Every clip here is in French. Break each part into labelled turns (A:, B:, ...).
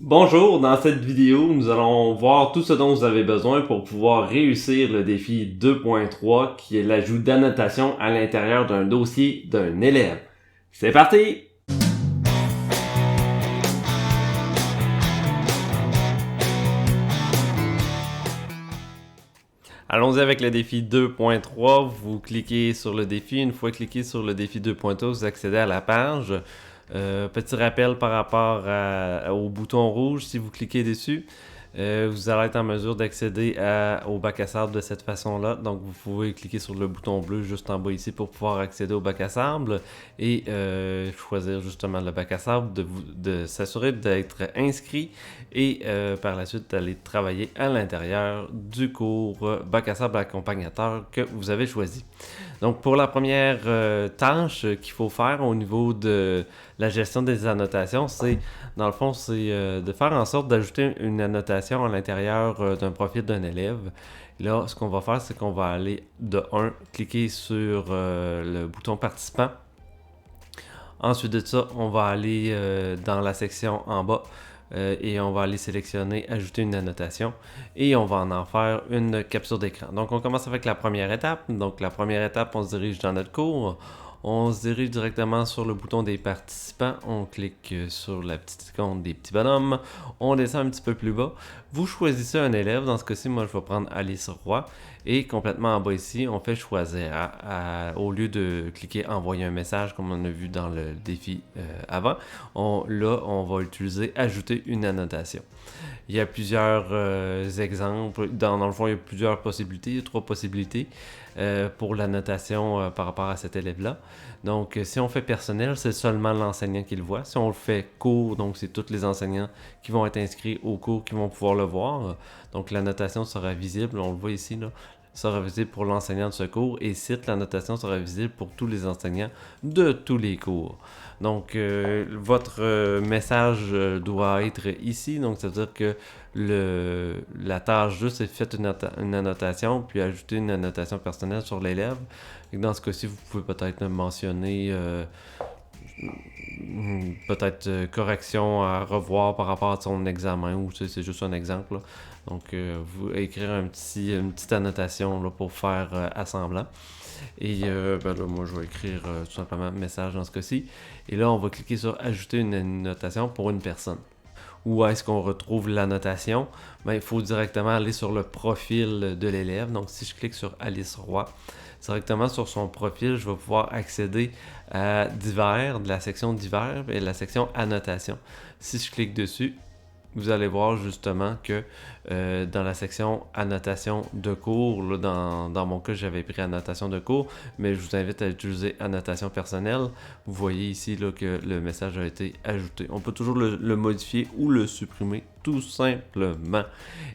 A: Bonjour, dans cette vidéo, nous allons voir tout ce dont vous avez besoin pour pouvoir réussir le défi 2.3 qui est l'ajout d'annotation à l'intérieur d'un dossier d'un élève. C'est parti! Allons-y avec le défi 2.3. Vous cliquez sur le défi. Une fois cliqué sur le défi 2.3, vous accédez à la page. Petit rappel par rapport au bouton rouge, si vous cliquez dessus, vous allez être en mesure d'accéder au bac à sable de cette façon-là. Donc, vous pouvez cliquer sur le bouton bleu juste en bas ici pour pouvoir accéder au bac à sable et choisir justement le bac à sable, de s'assurer d'être inscrit et par la suite d'aller travailler à l'intérieur du cours bac à sable accompagnateur que vous avez choisi. Donc, pour la première tâche qu'il faut faire au niveau de la gestion des annotations, dans le fond, c'est de faire en sorte d'ajouter une annotation à l'intérieur d'un profil d'un élève. Là, ce qu'on va faire, c'est qu'on va aller de 1, cliquer sur le bouton participant. Ensuite de ça, on va aller dans la section en bas et on va aller sélectionner ajouter une annotation et on va en faire une capture d'écran. Donc on commence avec la première étape. Donc la première étape, on se dirige dans notre cours. On se dirige directement sur le bouton des participants. On clique sur la petite icône des petits bonhommes. On descend un petit peu plus bas. Vous choisissez un élève. Dans ce cas-ci, moi, je vais prendre Alice Roy. Et complètement en bas ici, on fait choisir. Au lieu de cliquer envoyer un message comme on a vu dans le défi avant, là, on va utiliser ajouter une annotation. Il y a plusieurs exemples. Dans le fond, il y a plusieurs possibilités. Il y a 3 possibilités pour l'annotation par rapport à cet élève-là. Donc, si on fait personnel, c'est seulement l'enseignant qui le voit. Si on le fait cours, donc c'est tous les enseignants qui vont être inscrits au cours qui vont pouvoir le voir. Donc, l'annotation sera visible. On le voit ici, là. Sera visible pour l'enseignant de ce cours et site, la notation sera visible pour tous les enseignants de tous les cours. Donc, votre message doit être ici. Donc, ça veut dire que la tâche juste, c'est faites une annotation, puis ajouter une annotation personnelle sur l'élève. Dans ce cas-ci, vous pouvez peut-être mentionner peut-être correction à revoir par rapport à son examen, ou c'est juste un exemple, là. Donc, vous écrire une petite annotation là, pour faire assemblant. Et là, moi, je vais écrire tout simplement message dans ce cas-ci. Et là, on va cliquer sur ajouter une annotation pour une personne. Où est-ce qu'on retrouve l'annotation? Il faut directement aller sur le profil de l'élève. Donc, si je clique sur Alice Roy, directement sur son profil, je vais pouvoir accéder à divers, de la section divers et la section annotation. Si je clique dessus, vous allez voir justement que dans la section annotation de cours, là, dans mon cas, j'avais pris annotation de cours, mais je vous invite à utiliser annotation personnelle. Vous voyez ici là, que le message a été ajouté. On peut toujours le modifier ou le supprimer, tout simplement.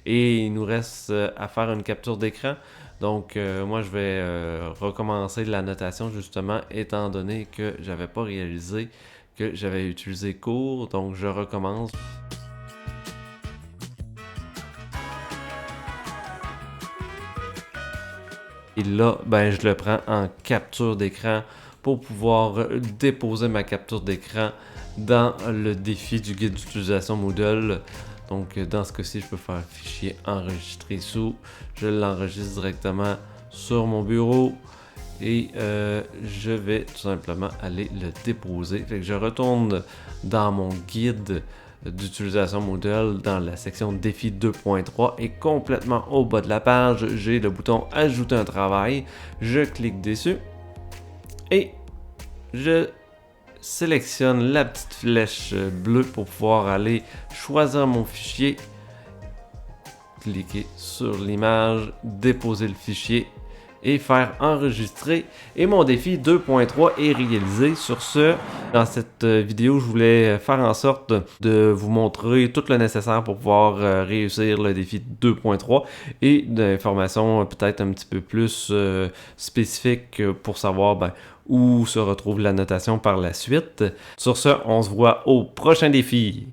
A: Et il nous reste à faire une capture d'écran. Donc, moi, je vais recommencer l'annotation justement, étant donné que j'avais pas réalisé que j'avais utilisé cours. Donc, je recommence. Et là, je le prends en capture d'écran pour pouvoir déposer ma capture d'écran dans le défi du guide d'utilisation Moodle. Donc, dans ce cas-ci, je peux faire fichier enregistrer sous. Je l'enregistre directement sur mon bureau et je vais tout simplement aller le déposer. Fait que je retourne dans mon guide d'utilisation Moodle dans la section défi 2.3 et complètement au bas de la page, j'ai le bouton ajouter un travail. Je clique dessus et je sélectionne la petite flèche bleue pour pouvoir aller choisir mon fichier, cliquer sur l'image, déposer le fichier et faire enregistrer. Et mon défi 2.3 est réalisé. Sur ce, dans cette vidéo, je voulais faire en sorte de vous montrer tout le nécessaire pour pouvoir réussir le défi 2.3 et d'informations peut-être un petit peu plus spécifiques pour savoir où se retrouve la notation par la suite. Sur ce, on se voit au prochain défi.